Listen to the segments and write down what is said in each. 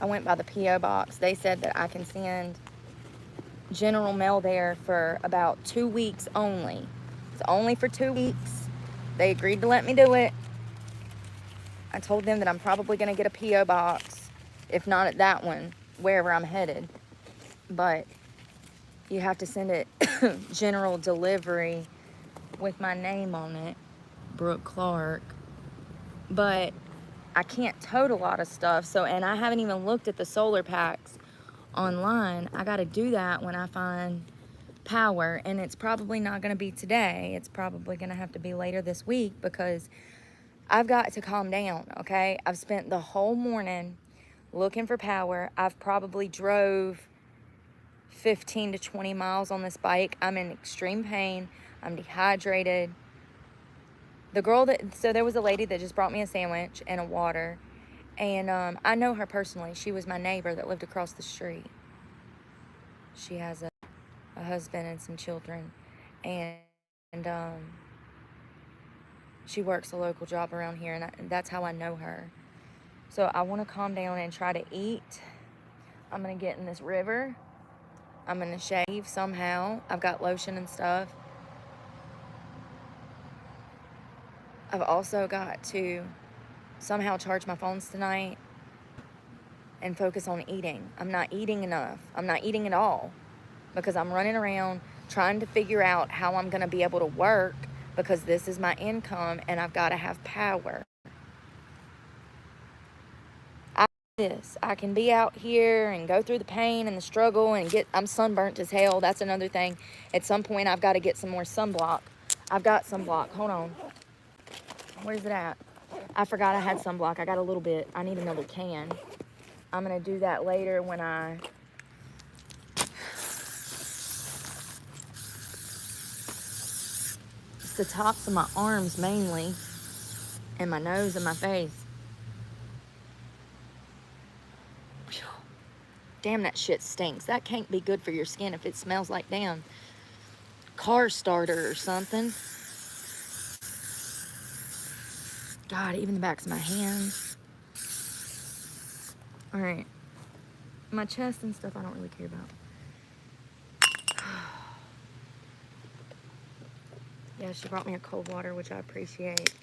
I went by the P.O. box. They said that I can send general mail there for about 2 weeks only. It's only for 2 weeks. They agreed to let me do it. I told them that I'm probably going to get a P.O. box, if not at that one, wherever I'm headed. But you have to send it general delivery with my name on it, Brooke Clark. But I can't tote a lot of stuff, so, and I haven't even looked at the solar packs online. I got to do that when I find power, and it's probably not going to be today. It's probably going to have to be later this week, because I've got to calm down, okay? I've spent the whole morning looking for power. I've probably drove 15 to 20 miles on this bike. I'm in extreme pain. I'm dehydrated. So there was a lady that just brought me a sandwich and a water, and I know her personally. She was my neighbor that lived across the street. She has a husband and some children, and she works a local job around here, and that's how I know her. So I want to calm down and try to eat. I'm going to get in this river. I'm going to shave somehow. I've got lotion and stuff. I've also got to somehow charge my phones tonight and focus on eating. I'm not eating enough. I'm not eating at all, because I'm running around trying to figure out how I'm going to be able to work, because this is my income and I've got to have power. I can be out here and go through the pain and the struggle and I'm sunburnt as hell. That's another thing. At some point, I've got to get some more sunblock. I've got sunblock. Hold on. Where's it at? I forgot I had sunblock. I got a little bit. I need another can. I'm going to do that later when it's the tops of my arms mainly, and my nose and my face. Damn, that shit stinks. That can't be good for your skin if it smells like damn car starter or something. God, even the backs of my hands. All right. My chest and stuff I don't really care about. Yeah, she brought me a cold water, which I appreciate.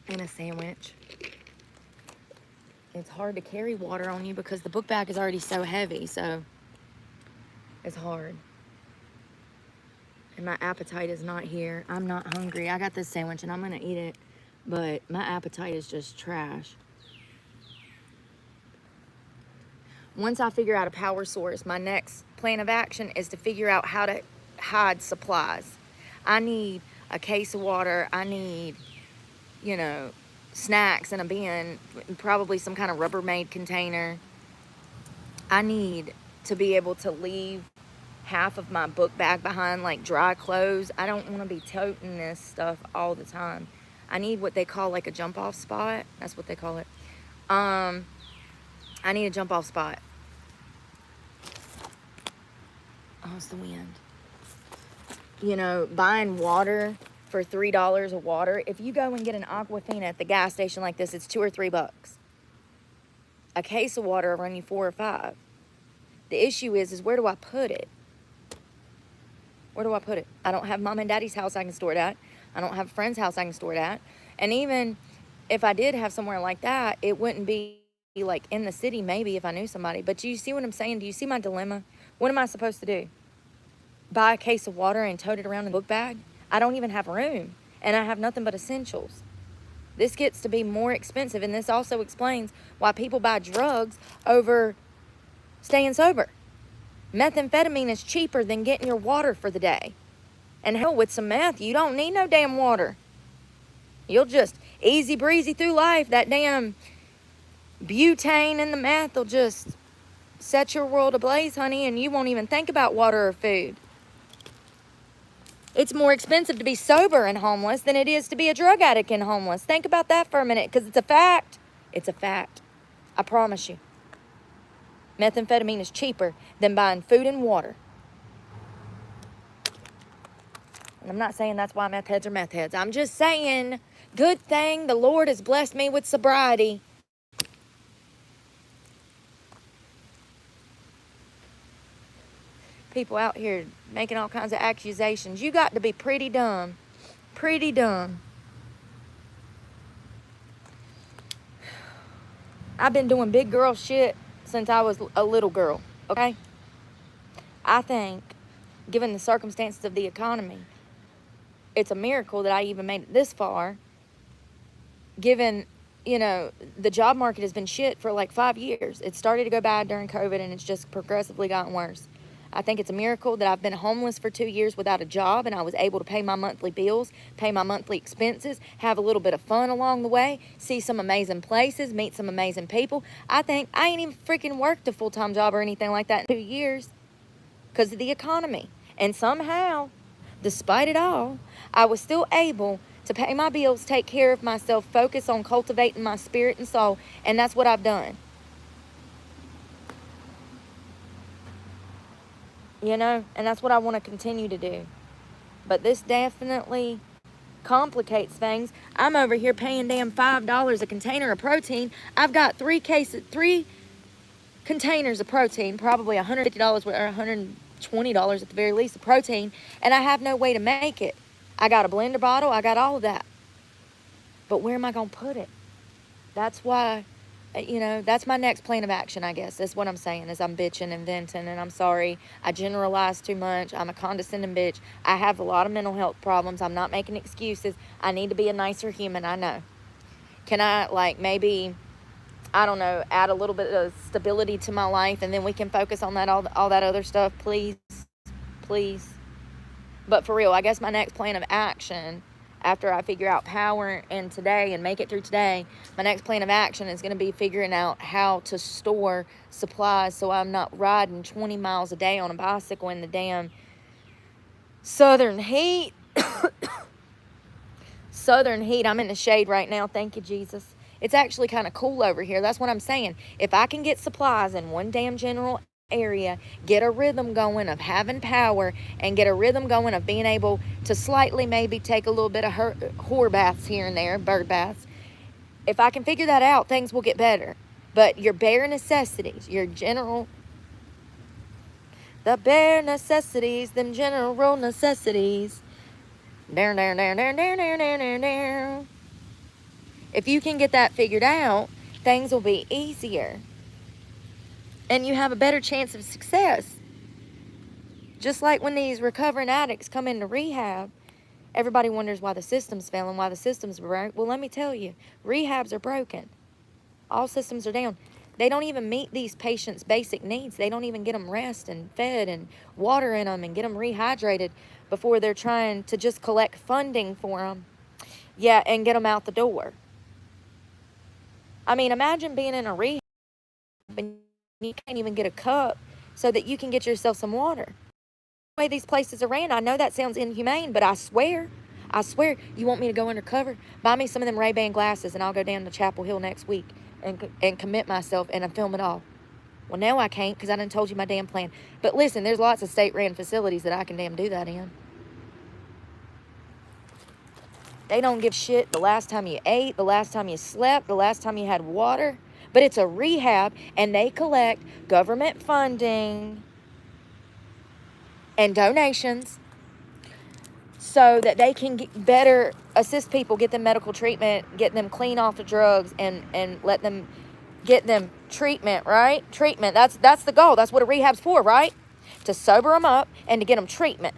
And a sandwich. It's hard to carry water on you because the book bag is already so heavy, so it's hard. And my appetite is not here. I'm not hungry. I got this sandwich and I'm gonna eat it, but my appetite is just trash. Once I figure out a power source, my next plan of action is to figure out how to hide supplies. I need a case of water. I need, snacks in a bin, probably some kind of Rubbermaid container. I need to be able to leave half of my book bag behind, like dry clothes. I don't want to be toting this stuff all the time. I need what they call like a jump off spot. That's what they call it. I need a jump off spot. Oh, it's the wind. Buying water for $3 a water. If you go and get an Aquafina at the gas station like this, it's $2 or $3. A case of water will run you $4 or $5. The issue is where do I put it? Where do I put it? I don't have mom and daddy's house I can store it at. I don't have a friend's house I can store it at. And even if I did have somewhere like that, it wouldn't be like in the city, maybe, if I knew somebody. But do you see what I'm saying? Do you see my dilemma? What am I supposed to do? Buy a case of water and tote it around in a book bag? I don't even have room, and I have nothing but essentials. This gets to be more expensive, and this also explains why people buy drugs over staying sober. Methamphetamine is cheaper than getting your water for the day. And hell, with some meth, you don't need no damn water. You'll just easy breezy through life. That damn butane in the meth will just set your world ablaze, honey, and you won't even think about water or food. It's more expensive to be sober and homeless than it is to be a drug addict and homeless. Think about that for a minute, because it's a fact. It's a fact. I promise you. Methamphetamine is cheaper than buying food and water. And I'm not saying that's why meth heads are meth heads. I'm just saying Good thing the Lord has blessed me with sobriety. People out here making all kinds of accusations. You got to be pretty dumb. Pretty dumb. I've been doing big girl shit since I was a little girl, okay? I think, given the circumstances of the economy, it's a miracle that I even made it this far, given, the job market has been shit for like 5 years. It started to go bad during COVID, and it's just progressively gotten worse. I think it's a miracle that I've been homeless for 2 years without a job, and I was able to pay my monthly bills, pay my monthly expenses, have a little bit of fun along the way, see some amazing places, meet some amazing people. I think I ain't even freaking worked a full-time job or anything like that in 2 years because of the economy. And somehow, despite it all, I was still able to pay my bills, take care of myself, focus on cultivating my spirit and soul, and that's what I've done. And that's what I want to continue to do. But this definitely complicates things. I'm over here paying damn $5 a container of protein. I've got three containers of protein, probably $150 or $120 at the very least of protein, and I have no way to make it. I got a blender bottle, I got all of that. But where am I going to put it? That's why, that's my next plan of action, I guess. That's what I'm saying, is I'm bitching and venting, and I'm sorry. I generalize too much. I'm a condescending bitch. I have a lot of mental health problems. I'm not making excuses. I need to be a nicer human, I know. Can I, maybe, I don't know, add a little bit of stability to my life, and then we can focus on that all that other stuff, please? Please. But for real, I guess my next plan of action, after I figure out power in today and make it through today, my next plan of action is going to be figuring out how to store supplies so I'm not riding 20 miles a day on a bicycle in the damn southern heat. Southern heat. I'm in the shade right now. Thank you, Jesus. It's actually kind of cool over here. That's what I'm saying. If I can get supplies in one damn general area, get a rhythm going of having power, and get a rhythm going of being able to slightly maybe take a little bit of whore baths here and there, bird baths. If I can figure that out, things will get better. But your bare necessities, the bare necessities, them general necessities. If you can get that figured out, things will be easier. And you have a better chance of success. Just like when these recovering addicts come into rehab, everybody wonders why the system's failing, why the system's broke. Well, let me tell you, rehabs are broken. All systems are down. They don't even meet these patients' basic needs. They don't even get them rest and fed and water in them and get them rehydrated before they're trying to just collect funding for them. Yeah, and get them out the door. I mean, imagine being in a rehab and you can't even get a cup so that you can get yourself some water. The way these places are ran, I know that sounds inhumane, but I swear, you want me to go undercover? Buy me some of them Ray-Ban glasses and I'll go down to Chapel Hill next week and commit myself and film it all. Well, now I can't because I done told you my damn plan. But listen, there's lots of state-ran facilities that I can damn do that in. They don't give shit the last time you ate, the last time you slept, the last time you had water. But it's a rehab, and they collect government funding and donations so that they can better assist people, get them medical treatment, get them clean off the drugs, and let them get them treatment, right? Treatment, that's the goal. That's what a rehab's for, right? To sober them up and to get them treatment.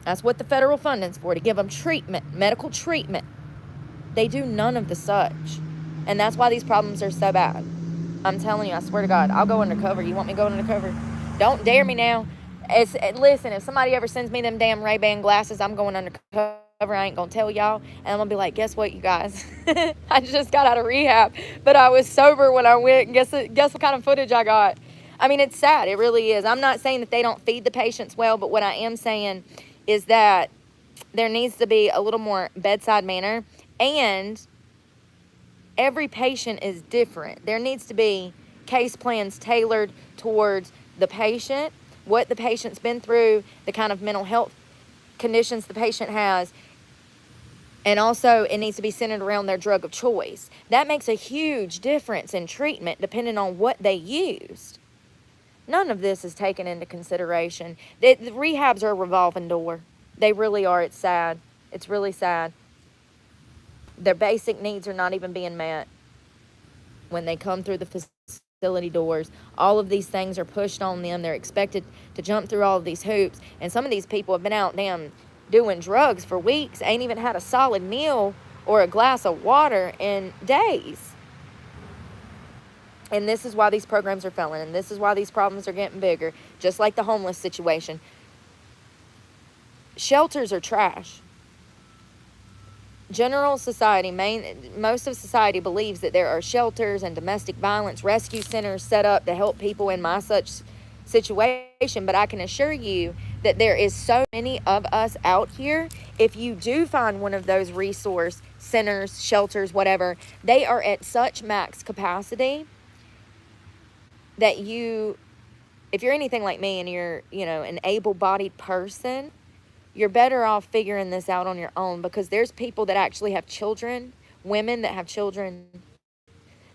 That's what the federal funding's for, to give them treatment, medical treatment. They do none of the such. And that's why these problems are so bad. I'm telling you, I swear to God, I'll go undercover. You want me to go undercover? Don't dare me now. Listen, if somebody ever sends me them damn Ray-Ban glasses, I'm going undercover. I ain't going to tell y'all. And I'm going to be like, guess what, you guys? I just got out of rehab, but I was sober when I went. Guess what kind of footage I got? I mean, it's sad. It really is. I'm not saying that they don't feed the patients well, but what I am saying is that there needs to be a little more bedside manner, and every patient is different. There needs to be case plans tailored towards the patient, what the patient's been through, the kind of mental health conditions the patient has. And also, it needs to be centered around their drug of choice. That makes a huge difference in treatment depending on what they used. None of this is taken into consideration. The rehabs are a revolving door. They really are. It's sad. It's really sad. Their basic needs are not even being met when they come through the facility doors. All of these things are pushed on them. They're expected to jump through all of these hoops. And some of these people have been out doing drugs for weeks, ain't even had a solid meal or a glass of water in days. And this is why these programs are failing, and this is why these problems are getting bigger, just like the homeless situation. Shelters are trash. General society, most of society believes that there are shelters and domestic violence rescue centers set up to help people in my such situation, but I can assure you that there is so many of us out here. If you do find one of those resource centers, shelters, whatever, they are at such max capacity that if you're anything like me and you're, an able-bodied person, you're better off figuring this out on your own, because there's people that actually have children, women that have children,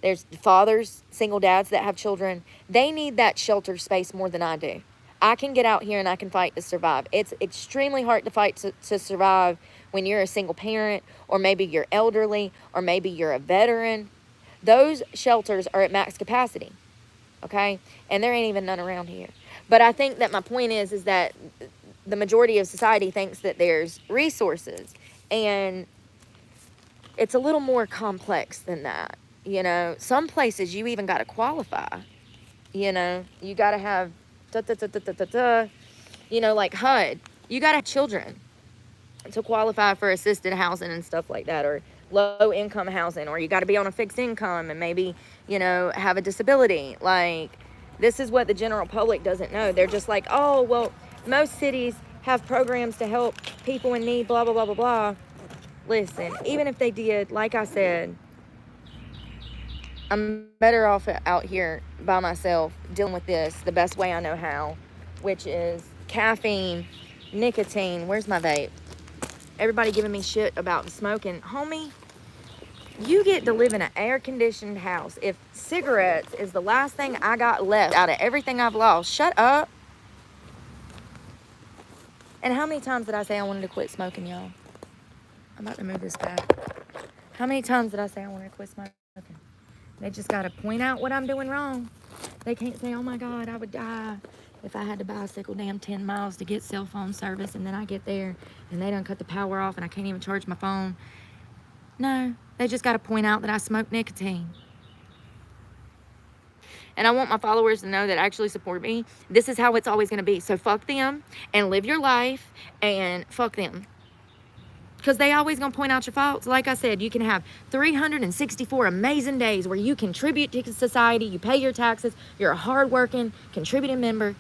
there's fathers, single dads that have children. They need that shelter space more than I do. I can get out here and I can fight to survive. It's extremely hard to fight to survive when you're a single parent, or maybe you're elderly, or maybe you're a veteran. Those shelters are at max capacity, okay? And there ain't even none around here. But I think that my point is that the majority of society thinks that there's resources, and it's a little more complex than that. Some places you even got to qualify. You got to have like HUD. You got to have children to qualify for assisted housing and stuff like that, or low income housing, or you got to be on a fixed income and maybe, have a disability. Like, this is what the general public doesn't know. They're just like, oh, well, most cities have programs to help people in need, blah, blah, blah, blah, blah. Listen, even if they did, like I said, I'm better off out here by myself dealing with this the best way I know how, which is caffeine, nicotine. Where's my vape? Everybody giving me shit about smoking. Homie, you get to live in an air-conditioned house. If cigarettes is the last thing I got left out of everything I've lost, shut up. And how many times did I say I wanted to quit smoking, y'all? I'm about to move this back. How many times did I say I wanted to quit smoking? They just got to point out what I'm doing wrong. They can't say, oh my God, I would die if I had to bicycle 10 miles to get cell phone service, and then I get there and they done cut the power off and I can't even charge my phone. No, they just got to point out that I smoke nicotine. And I want my followers to know that actually support me. This is how it's always going to be. So fuck them and live your life, and fuck them. Because they always going to point out your faults. Like I said, you can have 364 amazing days where you contribute to society, you pay your taxes, you're a hardworking, contributing member.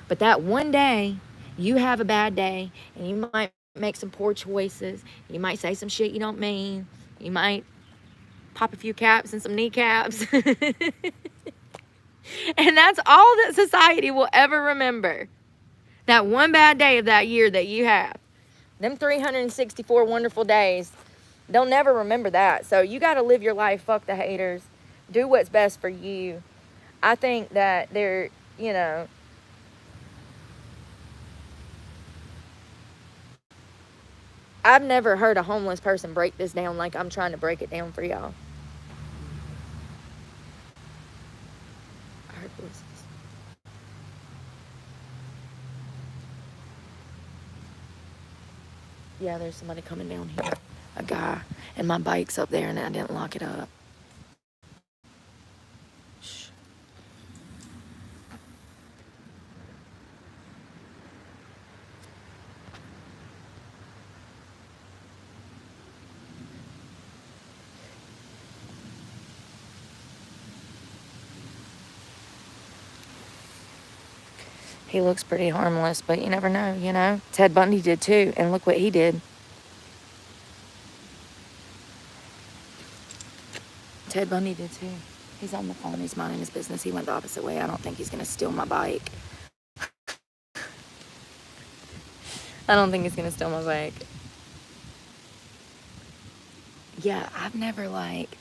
But that one day, you have a bad day, and you might make some poor choices. You might say some shit you don't mean. You might pop a few caps and some kneecaps. And that's all that society will ever remember. That one bad day of that year that you have. Them 364 wonderful days, they'll never remember that. So you got to live your life. Fuck the haters. Do what's best for you. I think that they're, I've never heard a homeless person break this down like I'm trying to break it down for y'all. I heard voices. Yeah, there's somebody coming down here. A guy. And my bike's up there and I didn't lock it up. Shh. He looks pretty harmless, but you never know. Ted Bundy did too, and look what he did. Ted Bundy did too. He's on the phone. He's minding his business. He went the opposite way. I don't think he's going to steal my bike. I don't think he's going to steal my bike. yeah, I've never like,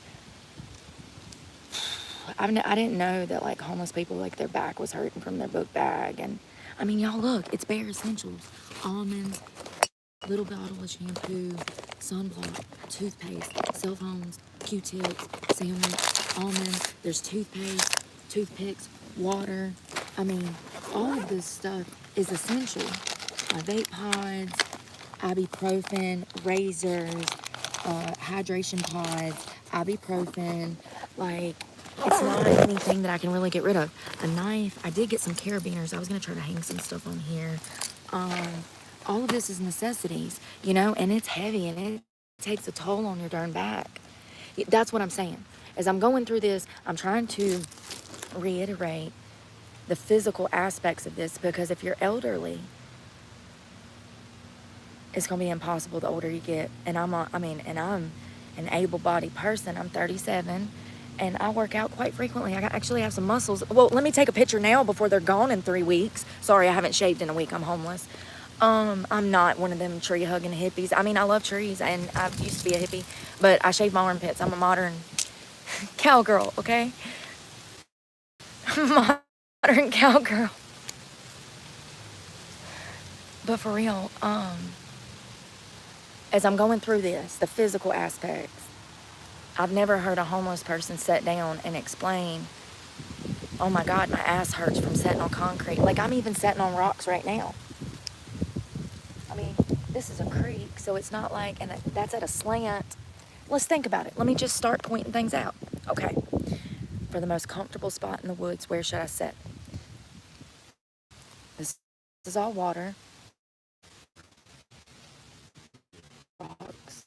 I didn't know that like homeless people, like their back was hurting from their book bag. And I mean, y'all look, it's bare essentials: almonds, little bottle of shampoo, sunblock, toothpaste, cell phones, Q-tips, sandwich, almonds. There's toothpaste, toothpicks, water. I mean, all of this stuff is essential. Vape pods, ibuprofen, razors, hydration pods, ibuprofen. Like, it's not anything that I can really get rid of. A knife. I did get some carabiners. I was going to try to hang some stuff on here. All of this is necessities, you know, and it's heavy and it takes a toll on your darn back. That's what I'm saying. As I'm going through this, I'm trying to reiterate the physical aspects of this, because if you're elderly, it's going to be impossible the older you get. And I'm an able-bodied person. I'm 37 and I work out quite frequently. I actually have some muscles. Well, let me take a picture now before they're gone in 3 weeks. Sorry, I haven't shaved in a week. I'm homeless. I'm not one of them tree-hugging hippies. I mean, I love trees, and I used to be a hippie, but I shave my armpits. I'm a modern cowgirl, okay? Modern cowgirl. But for real, as I'm going through this, the physical aspects, I've never heard a homeless person sit down and explain, oh my God, my ass hurts from sitting on concrete. Like, I'm even sitting on rocks right now. I mean, this is a creek, so it's not like, and that's at a slant. Let's think about it. Let me just start pointing things out. Okay, for the most comfortable spot in the woods, where should I sit? This is all water. Rocks.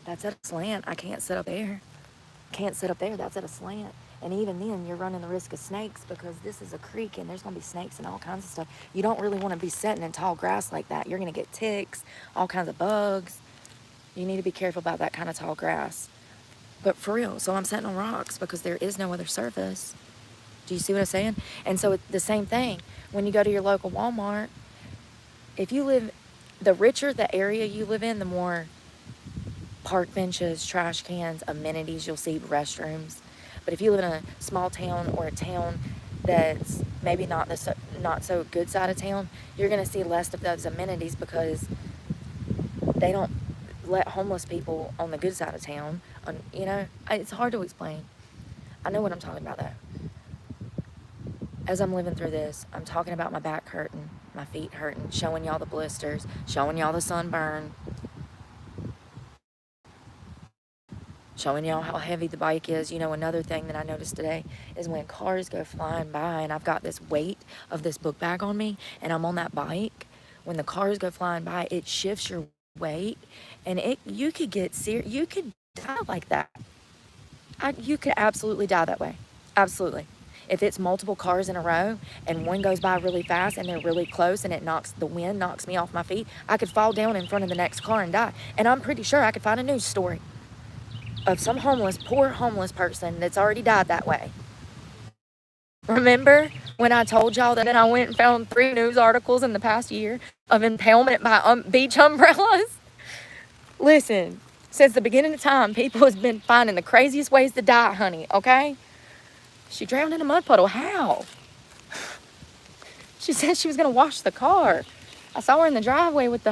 That's at a slant. I can't sit up there. Can't sit up there. That's at a slant. And even then, you're running the risk of snakes, because this is a creek and there's going to be snakes and all kinds of stuff. You don't really want to be sitting in tall grass like that. You're going to get ticks, all kinds of bugs. You need to be careful about that kind of tall grass. But for real, so I'm sitting on rocks because there is no other surface. Do you see what I'm saying? And so it's the same thing. When you go to your local Walmart, if you live, the richer the area you live in, the more park benches, trash cans, amenities you'll see, restrooms. But if you live in a small town or a town that's maybe not so good side of town, you're going to see less of those amenities, because they don't let homeless people on the good side of town. You know, it's hard to explain. I know what I'm talking about though. As I'm living through this, I'm talking about my back hurting, my feet hurting, showing y'all the blisters, showing y'all the sunburn, showing y'all how heavy the bike is. You know, another thing that I noticed today is when cars go flying by and I've got this weight of this book bag on me and I'm on that bike, when the cars go flying by, it shifts your weight, and you could get serious. You could die like that. You could absolutely die that way. Absolutely. If it's multiple cars in a row and one goes by really fast and they're really close and the wind knocks me off my feet, I could fall down in front of the next car and die. And I'm pretty sure I could find a news story of some poor homeless person that's already died that way. Remember when I told y'all that I went and found 3 news articles in the past year of impalement by beach umbrellas? Listen, since the beginning of time, people has been finding the craziest ways to die, honey, okay? She drowned in a mud puddle. How? She said she was going to wash the car. I saw her in the driveway with the